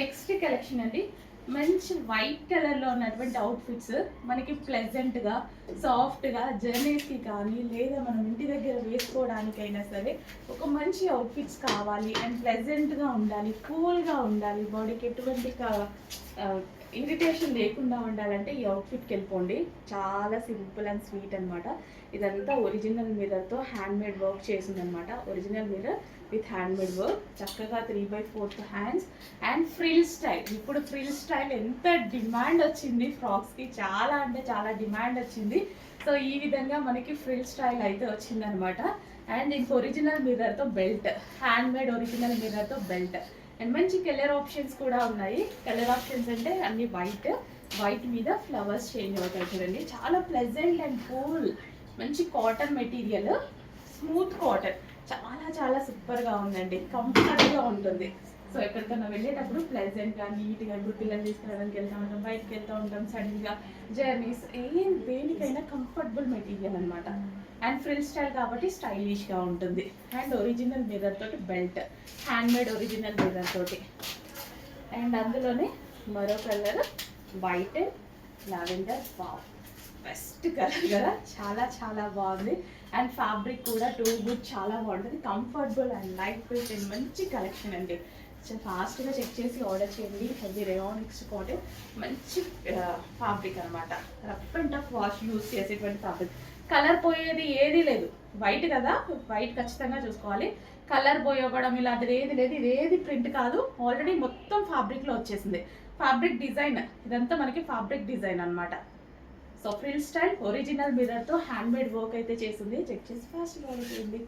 Next collection అండి, మంచి white కలర్లో ఉన్నటువంటి అవుట్ఫిట్స్ మనకి ప్లెజెంట్గా సాఫ్ట్గా జర్నీస్కి కానీ లేదా మనం ఇంటి దగ్గర వేసుకోవడానికైనా సరే ఒక మంచి అవుట్ఫిట్స్ కావాలి అండ్ ప్లెజెంట్గా ఉండాలి, కూల్గా ఉండాలి, బాడీకి ఎటువంటి ఇరిటేషన్ లేకుండా ఉండాలంటే ఈ అవుట్ఫిట్కి వెళ్ళిపోండి. చాలా సింపుల్ అండ్ స్వీట్ అనమాట. ఇదంతా ఒరిజినల్ మిర్రర్తో హ్యాండ్మేడ్ వర్క్ చేసిందనమాట. Original mirror with handmade work, చక్కగా 3/4 హ్యాండ్స్ అండ్ ఫ్రిల్ స్టైల్. ఇప్పుడు ఫ్రిల్ స్టైల్ ఎంత డిమాండ్ వచ్చింది ఫ్రాక్స్కి, చాలా అంటే చాలా డిమాండ్ వచ్చింది. సో ఈ విధంగా మనకి ఫ్రిల్ స్టైల్ అయితే వచ్చిందనమాట. అండ్ ఇంక ఒరిజినల్ మిర్రర్తో బెల్ట్, హ్యాండ్మేడ్ ఒరిజినల్ మిర్రర్తో బెల్ట్ అండ్ మంచి కలర్ ఆప్షన్స్ కూడా ఉన్నాయి. కలర్ ఆప్షన్స్ అంటే అన్ని వైట్ మీద ఫ్లవర్స్ చేంజ్ అవుతాయి చూడండి. చాలా ప్లెజెంట్ అండ్ కూల్, మంచి కాటన్ మెటీరియల్, స్మూత్ కాటన్, చాలా చాలా సూపర్గా ఉందండి. కంఫర్ట్గా ఉంటుంది. సో ఎక్కడికైనా వెళ్ళేటప్పుడు ప్లెజెంట్గా నీట్గా, ఇప్పుడు పిల్లలు తీసుకురావడానికి వెళ్తూ ఉంటాం, బయటకు వెళ్తూ ఉంటాం, సడన్గా జర్నీస్ దేనికైనా కంఫర్టబుల్ మెటీరియల్ అనమాట. అండ్ ఫ్రిల్ స్టైల్ కాబట్టి స్టైలిష్గా ఉంటుంది. అండ్ ఒరిజినల్ మిర్రర్ తోటి బెల్ట్, హ్యాండ్మేడ్ ఒరిజినల్ మిర్రర్ తోటి. అండ్ అందులోనే మరో colour white and lavender. Wow, best colour కదా, చాలా చాలా బాగుంది. అండ్ ఫ్యాబ్రిక్ కూడా టూ గుడ్, చాలా బాగుంటుంది, comfortable and light weight and మంచి కలెక్షన్ అండి. ఫాస్ట్గా చెక్ చేసి ఆర్డర్ చేయండి. హెవీ రేయానిక్స్ కాటన్, మంచి ఫ్యాబ్రిక్ అనమాట. Rough and tough wash use చేసేటువంటి ఫ్యాబ్రిక్. కలర్ పోయేది ఏది లేదు, వైట్ కదా, వైట్ ఖచ్చితంగా చూసుకోవాలి. కలర్ పోయవ్వడం ఇలాంటిది ఏది లేదు. ఇదేది ప్రింట్ కాదు, ఆల్రెడీ మొత్తం ఫ్యాబ్రిక్లో వచ్చేసింది. ఫ్యాబ్రిక్ డిజైన్ ఇదంతా మనకి ఫ్యాబ్రిక్ డిజైన్ అనమాట. సో ఫ్రిల్ స్టైల్ ఒరిజినల్ మిర్రర్తో హ్యాండ్మేడ్ వర్క్ అయితే చేసింది. చెక్ చేసి ఫాస్ట్గా ఆర్డర్ చేయండి.